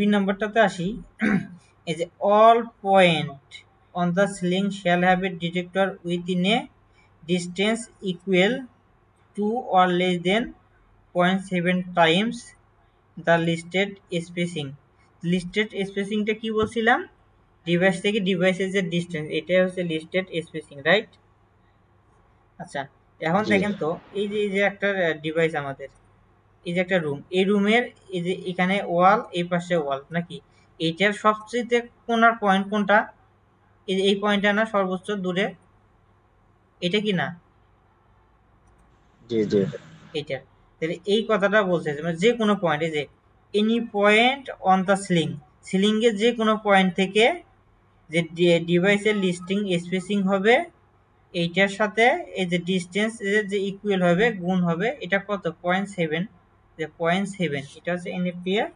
2 নাম্বারটাতে আসি। এই যে all point on the ceiling shall have a detector within a distance equal to or less than 0.7 times the listed spacing. Listed স্পেসিংটা কি বলছিলাম? Device থেকে ডিভাইসের যে ডিস্টেন্স, এটাই হচ্ছে লিস্টেড স্পেসিং, রাইট? আচ্ছা, এখন জি দেখেন তো এই যে একটা ডিভাইস আমাদের, এই যে একটা রুম, এই রুমের এই যে এখানে ওয়াল, এই পাশে ওয়াল নাকি, এইটার সবচেয়ে কোনার পয়েন্ট কোনটা? এই পয়েন্টটা না সর্বোচ্চ দূরে? এটা কি না? জি জি এইটা। তাহলে এই কথাটা বলছে মানে যে কোনো পয়েন্ট, এই যে any point on the ceiling, ceiling এর যে কোনো পয়েন্ট থেকে যে ডিভাইসের লিস্টিং স্পেসিং হবে এইটার সাথে এই যে ডিস্টেন্স যে ইকুয়াল হবে, গুণ হবে, এটা কত? 0.7। যে 0.7 এটা হচ্ছে এনএফপি এর